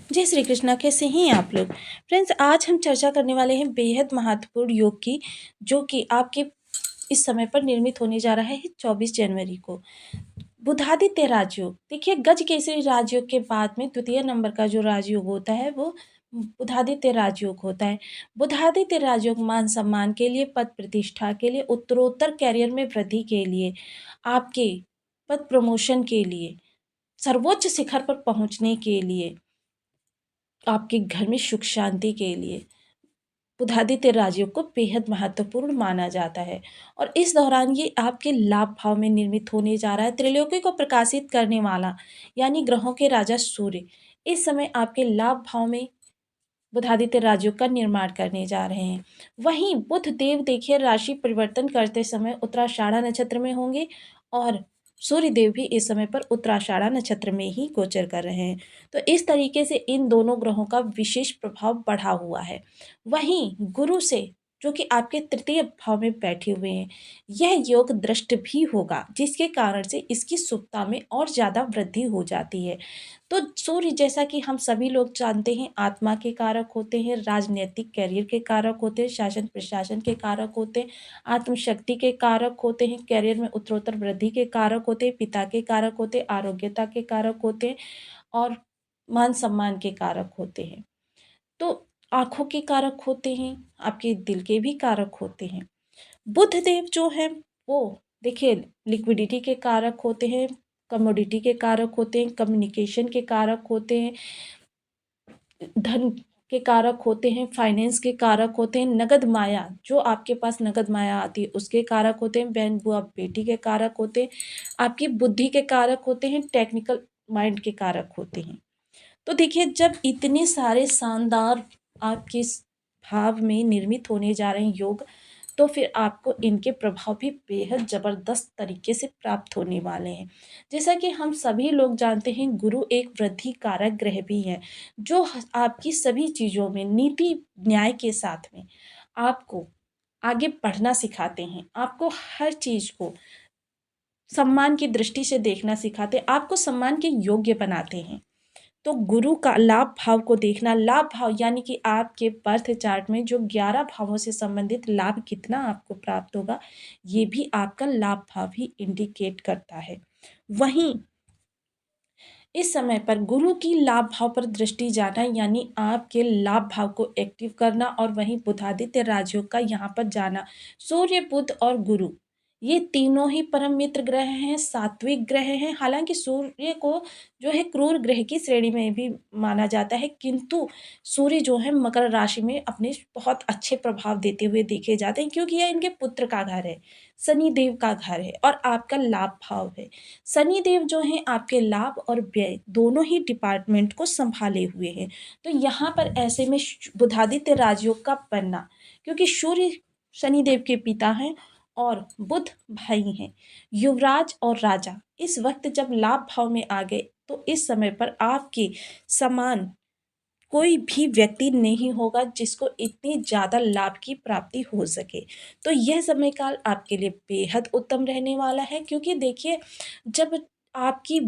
जय श्री कृष्णा। कैसे हैं आप लोग? फ्रेंड्स, आज हम चर्चा करने वाले हैं बेहद महत्वपूर्ण योग की, जो कि आपके इस समय पर निर्मित होने जा रहा है 24 जनवरी को। बुधादित्य राजयोग। देखिए, गज केसरी राजयोग के बाद में द्वितीय नंबर का जो राजयोग होता है वो बुधादित्य राजयोग होता है। बुधादित्य राजयोग मान सम्मान के लिए, पद प्रतिष्ठा के लिए, उत्तरोत्तर कैरियर में वृद्धि के लिए, आपके पद प्रमोशन के लिए, सर्वोच्च शिखर पर पहुंचने के लिए, आपके घर में सुख शांति के लिए बुधादित्य राजयोग को बेहद महत्वपूर्ण माना जाता है। और इस दौरान ये आपके लाभ भाव में निर्मित होने जा रहा है। त्रिलोकी को प्रकाशित करने वाला यानी ग्रहों के राजा सूर्य इस समय आपके लाभ भाव में बुधादित्य राजयोग का निर्माण करने जा रहे हैं। वहीं बुध देव देखिए राशि परिवर्तन करते समय उत्तराषाढ़ा नक्षत्र में होंगे और सूर्य देव भी इस समय पर उत्तराषाढ़ा नक्षत्र में ही गोचर कर रहे हैं। तो इस तरीके से इन दोनों ग्रहों का विशेष प्रभाव बढ़ा हुआ है। वहीं गुरु से जो कि आपके तृतीय भाव में बैठे हुए हैं, यह योग दृष्ट भी होगा, जिसके कारण से इसकी शुभता में और ज़्यादा वृद्धि हो जाती है। तो सूर्य, जैसा कि हम सभी लोग जानते हैं, आत्मा के कारक होते हैं, राजनीतिक कैरियर के कारक होते हैं, शासन प्रशासन के कारक होते हैं, आत्मशक्ति के कारक होते हैं, कैरियर में उत्तरोत्तर वृद्धि के कारक होते हैं, पिता के कारक होते हैं, आरोग्यता के कारक होते हैं और मान सम्मान के कारक होते हैं। तो आंखों के कारक होते हैं, आपके दिल के भी कारक होते हैं। बुध देव जो है वो देखिए लिक्विडिटी के कारक होते हैं, कमोडिटी के कारक होते हैं, कम्युनिकेशन के कारक होते हैं, धन के कारक होते हैं, फाइनेंस के कारक होते हैं, नगद माया जो आपके पास नगद माया आती है उसके कारक होते हैं, बहन बुआ बेटी के कारक होते हैं, आपकी बुद्धि के कारक होते हैं, टेक्निकल माइंड के कारक होते हैं। तो देखिए, जब इतने सारे शानदार आपके भाव में निर्मित होने जा रहे हैं योग, तो फिर आपको इनके प्रभाव भी बेहद ज़बरदस्त तरीके से प्राप्त होने वाले हैं। जैसा कि हम सभी लोग जानते हैं, गुरु एक वृद्धि कारक ग्रह भी है, जो आपकी सभी चीज़ों में नीति न्याय के साथ में आपको आगे बढ़ना सिखाते हैं, आपको हर चीज़ को सम्मान की दृष्टि से देखना सिखाते हैं, आपको सम्मान के योग्य बनाते हैं। तो गुरु का लाभ भाव को देखना, लाभ भाव यानी कि आपके बर्थ चार्ट में जो 11 भावों से संबंधित लाभ कितना आपको प्राप्त होगा, ये भी आपका लाभ भाव ही इंडिकेट करता है। वहीं इस समय पर गुरु की लाभ भाव पर दृष्टि जाना यानी आपके लाभ भाव को एक्टिव करना, और वहीं बुधादित्य राजयोग का यहाँ पर जाना। सूर्य, बुध और गुरु ये तीनों ही परम मित्र ग्रह हैं, सात्विक ग्रह हैं। हालांकि सूर्य को जो है क्रूर ग्रह की श्रेणी में भी माना जाता है, किंतु सूर्य जो है मकर राशि में अपने बहुत अच्छे प्रभाव देते हुए देखे जाते हैं, क्योंकि यह इनके पुत्र का घर है, शनि देव का घर है और आपका लाभ भाव है। शनि देव जो हैं आपके लाभ और व्यय दोनों ही डिपार्टमेंट को संभाले हुए हैं। तो यहाँ पर ऐसे में बुधादित्य राजयोग का बनना, क्योंकि सूर्य शनि देव के पिता हैं और बुध भाई हैं, युवराज और राजा इस वक्त जब लाभ भाव में आ गए, तो इस समय पर आपके समान कोई भी व्यक्ति नहीं होगा जिसको इतनी ज़्यादा लाभ की प्राप्ति हो सके। तो यह समय काल आपके लिए बेहद उत्तम रहने वाला है, क्योंकि देखिए, जब आपकी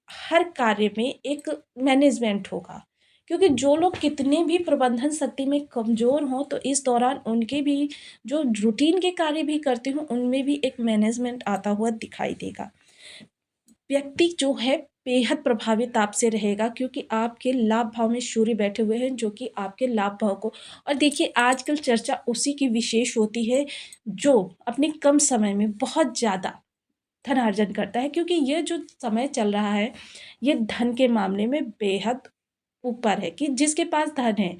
हर कार्य में एक मैनेजमेंट होगा, क्योंकि जो लोग कितने भी प्रबंधन शक्ति में कमज़ोर हों, तो इस दौरान उनके भी जो रूटीन के कार्य भी करते हों, उनमें भी एक मैनेजमेंट आता हुआ दिखाई देगा। व्यक्ति जो है बेहद प्रभावित आपसे रहेगा, क्योंकि आपके लाभ भाव में सूर्य बैठे हुए हैं, जो कि आपके लाभ भाव को, और देखिए आजकल चर्चा उसी की विशेष होती है जो अपने कम समय में बहुत ज़्यादा धन अर्जन करता है, क्योंकि ये जो समय चल रहा है ये धन के मामले में बेहद ऊपर है, कि जिसके पास धन है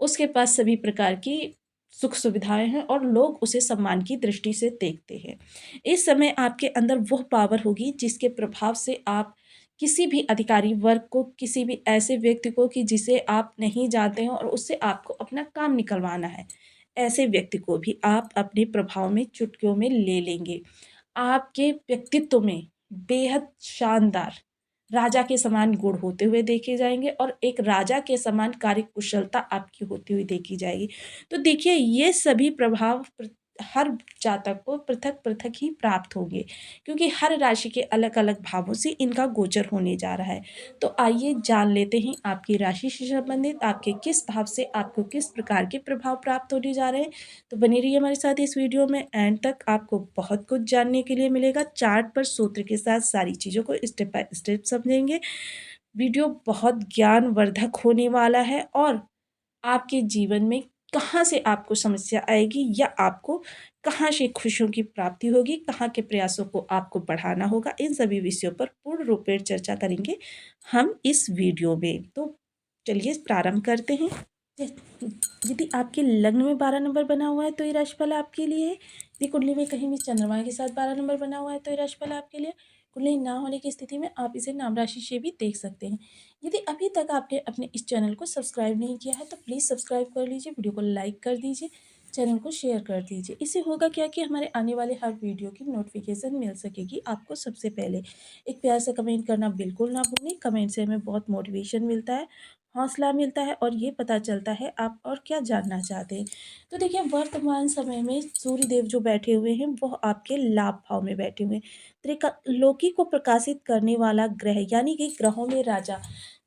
उसके पास सभी प्रकार की सुख सुविधाएं हैं और लोग उसे सम्मान की दृष्टि से देखते हैं। इस समय आपके अंदर वह पावर होगी जिसके प्रभाव से आप किसी भी अधिकारी वर्ग को, किसी भी ऐसे व्यक्ति को कि जिसे आप नहीं जानते हैं और उससे आपको अपना काम निकलवाना है, ऐसे व्यक्ति को भी आप अपने प्रभाव में चुटकियों में ले लेंगे। आपके व्यक्तित्व में बेहद शानदार राजा के समान गुण होते हुए देखे जाएंगे और एक राजा के समान कार्य कुशलता आपकी होती हुई देखी जाएगी। तो देखिए, ये सभी प्रभाव हर जातक को पृथक पृथक ही प्राप्त होंगे, क्योंकि हर राशि के अलग अलग भावों से इनका गोचर होने जा रहा है। तो आइए जान लेते हैं आपकी राशि से संबंधित आपके किस भाव से आपको किस प्रकार के प्रभाव प्राप्त होने जा रहे हैं। तो बनी रहिए हमारे साथ इस वीडियो में, एंड तक आपको बहुत कुछ जानने के लिए मिलेगा। चार्ट पर सूत्र के साथ सारी चीज़ों को स्टेप बाय स्टेप समझेंगे। वीडियो बहुत ज्ञानवर्धक होने वाला है और आपके जीवन में कहाँ से आपको समस्या आएगी या आपको कहाँ से खुशियों की प्राप्ति होगी, कहाँ के प्रयासों को आपको बढ़ाना होगा, इन सभी विषयों पर पूर्ण रूप में चर्चा करेंगे हम इस वीडियो में। तो चलिए प्रारंभ करते हैं। यदि आपके लग्न में 12 नंबर बना हुआ है तो ये राशिफल आपके लिए है। यदि कुंडली में कहीं भी चंद्रमा के साथ 12 नंबर बना हुआ है तो ये राशिफल आपके लिए। कुंडली ना होने की स्थिति में आप इसे नाम राशि से भी देख सकते हैं। यदि अभी तक आपने अपने इस चैनल को सब्सक्राइब नहीं किया है तो प्लीज़ सब्सक्राइब कर लीजिए, वीडियो को लाइक कर दीजिए, चैनल को शेयर कर दीजिए। इससे होगा क्या कि हमारे आने वाले हर वीडियो की नोटिफिकेशन मिल सकेगी आपको सबसे पहले। एक प्यार से कमेंट करना बिल्कुल ना भूलें, कमेंट से हमें बहुत मोटिवेशन मिलता है, हौसला मिलता है और ये पता चलता है आप और क्या जानना चाहते हैं। तो देखिए, वर्तमान समय में सूर्य देव जो बैठे हुए हैं वो आपके लाभ भाव में बैठे हुए हैं। त्रिलोकी को प्रकाशित करने वाला ग्रह यानी कि ग्रहों में राजा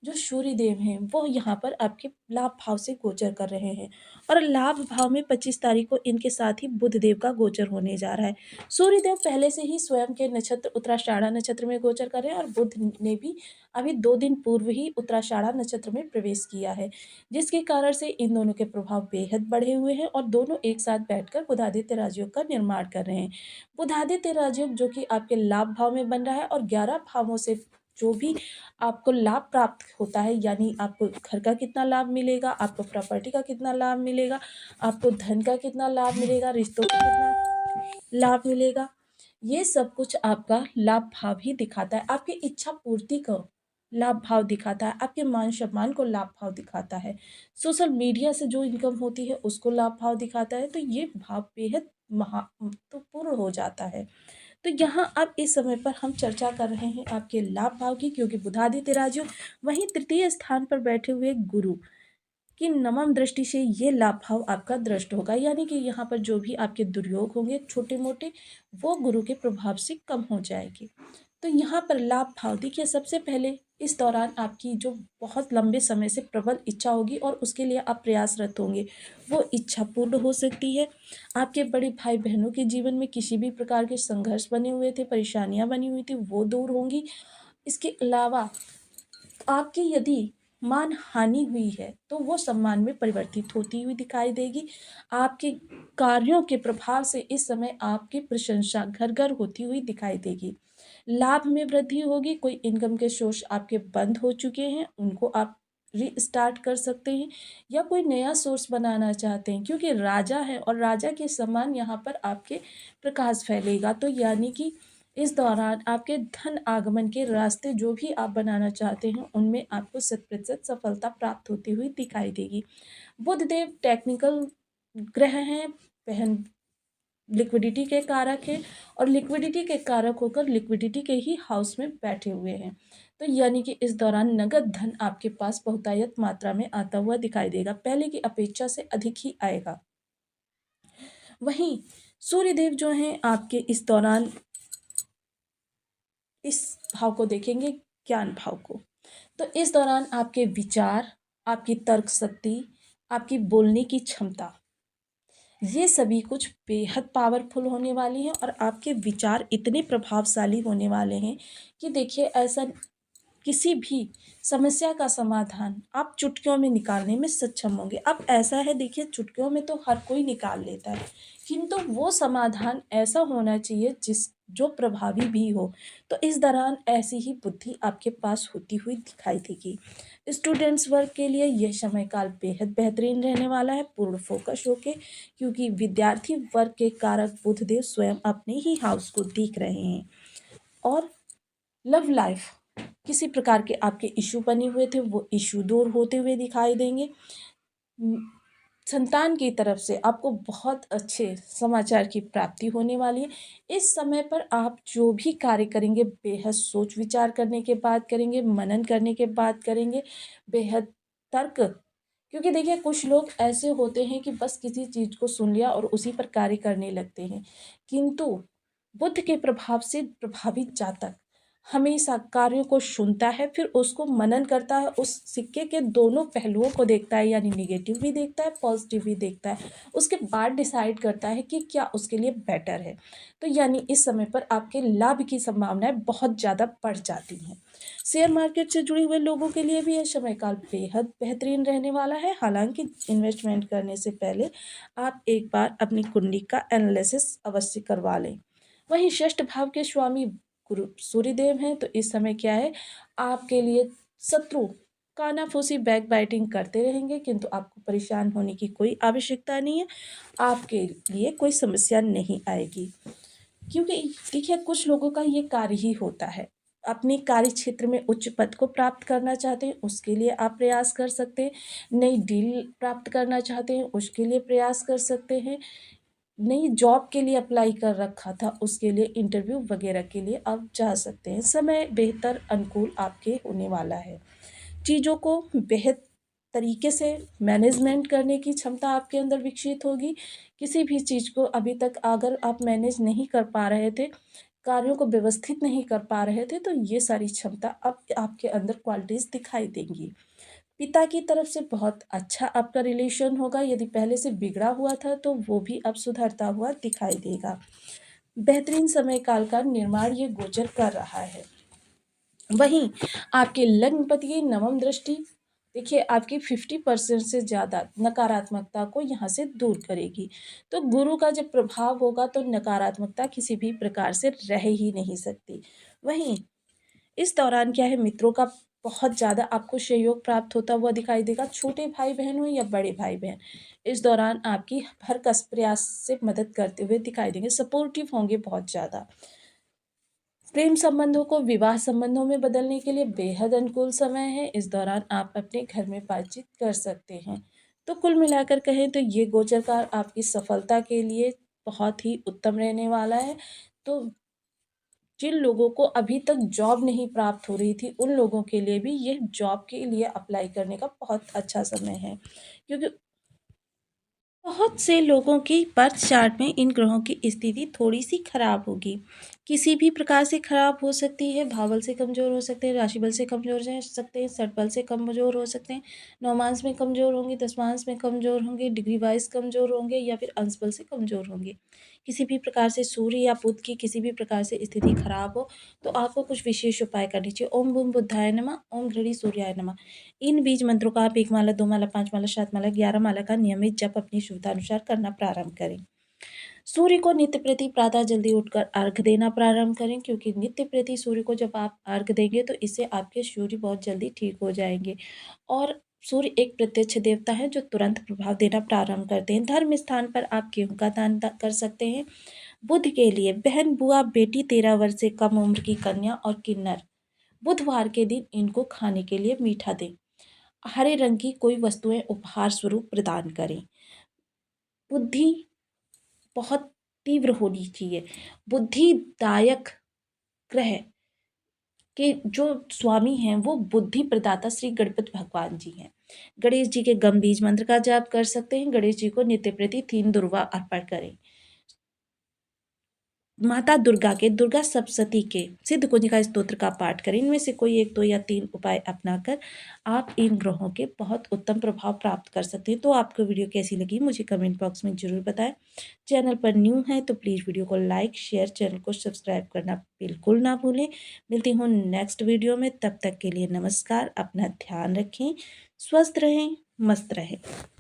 जो सूर्य देव हैं वो यहाँ पर आपके लाभ भाव से गोचर कर रहे हैं। और लाभ भाव में 25 तारीख को इनके साथ ही बुध देव का गोचर होने जा रहा है। सूर्य देव पहले से ही स्वयं के नक्षत्र उत्तराषाढ़ा नक्षत्र में गोचर कर रहे हैं और बुध ने भी अभी 2 दिन पूर्व ही उत्तराषाढ़ा नक्षत्र में प्रवेश किया है, जिसके कारण से इन दोनों के प्रभाव बेहद बढ़े हुए हैं और दोनों एक साथ बैठकर बुधादित्य राजयोग का निर्माण कर रहे हैं। बुधादित्य राजयोग जो कि आपके लाभ भाव में बन रहा है और 11 भावों से जो भी आपको लाभ प्राप्त होता है, यानी आपको घर का कितना लाभ मिलेगा, आपको प्रॉपर्टी का कितना लाभ मिलेगा, आपको धन का कितना लाभ मिलेगा, रिश्तों का कितना लाभ मिलेगा, ये सब कुछ आपका लाभ भाव ही दिखाता है। आपकी इच्छा पूर्ति को लाभ भाव दिखाता है, आपके मान सम्मान को लाभ भाव दिखाता है, सोशल मीडिया से जो इनकम होती है उसको लाभ भाव दिखाता है। तो ये भाव बेहद महत्वपूर्ण हो जाता है। तो यहाँ अब इस समय पर हम चर्चा कर रहे हैं आपके लाभ भाव की, क्योंकि बुधादित्य राजयोग वहीं तृतीय स्थान पर बैठे हुए गुरु कि नवम दृष्टि से ये लाभ भाव आपका दृष्ट होगा, यानी कि यहाँ पर जो भी आपके दुर्योग होंगे छोटे मोटे वो गुरु के प्रभाव से कम हो जाएंगे। तो यहाँ पर लाभ भाव देखिए, सबसे पहले इस दौरान आपकी जो बहुत लंबे समय से प्रबल इच्छा होगी और उसके लिए आप प्रयासरत होंगे वो इच्छा पूर्ण हो सकती है। आपके बड़े भाई बहनों के जीवन में किसी भी प्रकार के संघर्ष बने हुए थे, परेशानियां बनी हुई थी, वो दूर होंगी। इसके अलावा आपकी यदि मान हानि हुई है तो वो सम्मान में परिवर्तित होती हुई दिखाई देगी। आपके कार्यों के प्रभाव से इस समय आपकी प्रशंसा घर घर होती हुई दिखाई देगी। लाभ में वृद्धि होगी, कोई इनकम के सोर्स आपके बंद हो चुके हैं उनको आप रीस्टार्ट कर सकते हैं या कोई नया सोर्स बनाना चाहते हैं, क्योंकि राजा है और राजा के समान यहाँ पर आपके प्रकाश फैलेगा। तो यानी कि इस दौरान आपके धन आगमन के रास्ते जो भी आप बनाना चाहते हैं उनमें आपको 100% सफलता प्राप्त होती हुई दिखाई देगी। बुध देव टेक्निकल ग्रह हैं, पहन लिक्विडिटी के कारक हैं और लिक्विडिटी के कारक होकर लिक्विडिटी के ही हाउस में बैठे हुए हैं। तो यानी कि इस दौरान नगद धन आपके पास बहुतायत मात्रा में आता हुआ दिखाई देगा, पहले की अपेक्षा से अधिक ही आएगा। वहीं सूर्यदेव जो हैं आपके इस दौरान इस भाव को देखेंगे, ज्ञान भाव को। तो इस दौरान आपके विचार, आपकी तर्क शक्ति, आपकी बोलने की क्षमता, ये सभी कुछ बेहद पावरफुल होने वाली हैं और आपके विचार इतने प्रभावशाली होने वाले हैं कि देखिए, ऐसा किसी भी समस्या का समाधान आप चुटकियों में निकालने में सक्षम होंगे। अब ऐसा है, देखिए, चुटकियों में तो हर कोई निकाल लेता है, किंतु वो समाधान ऐसा होना चाहिए जो प्रभावी भी हो। तो इस दौरान ऐसी ही बुद्धि आपके पास होती हुई दिखाई देगी। स्टूडेंट्स वर्ग के लिए यह समय काल बेहद बेहतरीन रहने वाला है, पूर्ण फोकस होके, क्योंकि विद्यार्थी वर्ग के कारक बुधदेव स्वयं अपने ही हाउस को देख रहे हैं। और लव लाइफ, किसी प्रकार के आपके इशू बने हुए थे वो इशू दूर होते हुए दिखाई देंगे। संतान की तरफ से आपको बहुत अच्छे समाचार की प्राप्ति होने वाली है। इस समय पर आप जो भी कार्य करेंगे बेहद सोच विचार करने के बाद करेंगे, मनन करने के बाद करेंगे, बेहद तर्क क्योंकि देखिए कुछ लोग ऐसे होते हैं कि बस किसी चीज़ को सुन लिया और उसी पर कार्य करने लगते हैं। किंतु बुध के प्रभाव से प्रभावित जातक हमेशा कार्यों को सुनता है, फिर उसको मनन करता है, उस सिक्के के दोनों पहलुओं को देखता है, यानी नेगेटिव भी देखता है, पॉजिटिव भी देखता है। उसके बाद डिसाइड करता है कि क्या उसके लिए बेटर है। तो यानी इस समय पर आपके लाभ की संभावनाएँ बहुत ज़्यादा बढ़ जाती हैं। शेयर मार्केट से जुड़े हुए लोगों के लिए भी यह समय काल बेहद बेहतरीन रहने वाला है। हालाँकि इन्वेस्टमेंट करने से पहले आप एक बार अपनी कुंडली का एनालिसिस अवश्य करवा लें। वहीं षष्ठ भाव के स्वामी गुरु सूर्यदेव हैं, तो इस समय क्या है, आपके लिए शत्रु कानाफूसी बैकबाइटिंग करते रहेंगे, किंतु आपको परेशान होने की कोई आवश्यकता नहीं है। आपके लिए कोई समस्या नहीं आएगी, क्योंकि देखिए कुछ लोगों का ये कार्य ही होता है। अपने कार्य क्षेत्र में उच्च पद को प्राप्त करना चाहते हैं, उसके लिए आप प्रयास कर सकते हैं। नई डील प्राप्त करना चाहते हैं, उसके लिए प्रयास कर सकते हैं। नई जॉब के लिए अप्लाई कर रखा था, उसके लिए इंटरव्यू वगैरह के लिए आप जा सकते हैं। समय बेहतर अनुकूल आपके होने वाला है। चीज़ों को बेहद तरीके से मैनेजमेंट करने की क्षमता आपके अंदर विकसित होगी। किसी भी चीज़ को अभी तक अगर आप मैनेज नहीं कर पा रहे थे, कार्यों को व्यवस्थित नहीं कर पा रहे थे, तो ये सारी क्षमता अब आपके अंदर क्वालिटीज़ दिखाई देंगी। पिता की तरफ से बहुत अच्छा आपका रिलेशन होगा। यदि पहले से बिगड़ा हुआ था तो वो भी अब सुधरता हुआ दिखाई देगा। बेहतरीन समय काल का निर्माण ये गोचर कर रहा है। वहीं आपके लग्नपति की नवम दृष्टि देखिए आपकी 50% से ज़्यादा नकारात्मकता को यहाँ से दूर करेगी। तो गुरु का जब प्रभाव होगा तो नकारात्मकता किसी भी प्रकार से रह ही नहीं सकती। वहीं इस दौरान क्या है, मित्रों का बहुत ज़्यादा आपको सहयोग प्राप्त होता हुआ दिखाई देगा। छोटे भाई-बहन हो या बड़े भाई-बहन, इस दौरान आपकी हर कस प्रयास से मदद करते हुए दिखाई देंगे, सपोर्टिव होंगे बहुत ज़्यादा। प्रेम संबंधों को विवाह संबंधों में बदलने के लिए बेहद अनुकूल समय है। इस दौरान आप अपने घर में बातचीत कर सकते हैं। तो कुल मिलाकर कहें तो ये गोचर काल आपकी सफलता के लिए बहुत ही उत्तम रहने वाला है। तो जिन लोगों को अभी तक जॉब नहीं प्राप्त हो रही थी, उन लोगों के लिए भी ये जॉब के लिए अप्लाई करने का बहुत अच्छा समय है, क्योंकि बहुत से लोगों की बर्थ चार्ट में इन ग्रहों की स्थिति थोड़ी-सी खराब होगी। किसी भी प्रकार से खराब हो सकती है, भावबल से कमज़ोर हो सकते हैं, राशिबल से कमज़ोर रह सकते हैं, षटबल से कमज़ोर हो सकते हैं, नवमांश में कमज़ोर होंगे, दशमांश में कमज़ोर होंगे, डिग्री वाइज़ कमज़ोर होंगे या फिर अंशबल से कमज़ोर होंगे। किसी भी प्रकार से सूर्य या बुध की किसी भी प्रकार से स्थिति खराब हो, तो आपको कुछ विशेष उपाय करने चाहिए। ओम बूम बुद्धाय नमः, ओम घृणी सूर्याय नमः। इन बीज मंत्रों का आप 1 माला, 2 माला, 5 माला, 7 माला, 11 माला का नियमित जप अपनी सुविधानुसार करना प्रारंभ करें। सूर्य को नित्य प्रति प्रातः जल्दी उठकर अर्घ देना प्रारंभ करें, क्योंकि नित्य प्रति सूर्य को जब आप अर्घ देंगे तो इससे आपके सूर्य बहुत जल्दी ठीक हो जाएंगे। और सूर्य एक प्रत्यक्ष देवता है जो तुरंत प्रभाव देना प्रारंभ करते हैं। धर्म स्थान पर आप गेहूं का दान कर सकते हैं। बुध के लिए बहन, बुआ, बेटी, 13 वर्ष से कम उम्र की कन्या और किन्नर बुधवार के दिन इनको खाने के लिए मीठा दें। हरे रंग की कोई वस्तुएं उपहार स्वरूप प्रदान करें। बुद्धि बहुत तीव्र होनी चाहिए। बुद्धिदायक ग्रह के जो स्वामी हैं वो बुद्धि प्रदाता श्री गणपति भगवान जी हैं। गणेश जी के गम बीज मंत्र का जाप कर सकते हैं। गणेश जी को नित्य प्रति 3 दुर्वा अर्पण करें। माता दुर्गा के, दुर्गा सप्तशती के सिद्ध कुंजिका स्तोत्र का पाठ करें। इनमें से कोई 1, 2 या 3 उपाय अपनाकर आप इन ग्रहों के बहुत उत्तम प्रभाव प्राप्त कर सकते हैं। तो आपको वीडियो कैसी लगी मुझे कमेंट बॉक्स में ज़रूर बताएं। चैनल पर न्यू है तो प्लीज़ वीडियो को लाइक, शेयर, चैनल को सब्सक्राइब करना बिल्कुल ना भूलें। मिलती हूँ नेक्स्ट वीडियो में, तब तक के लिए नमस्कार। अपना ध्यान रखें, स्वस्थ रहें, मस्त रहें।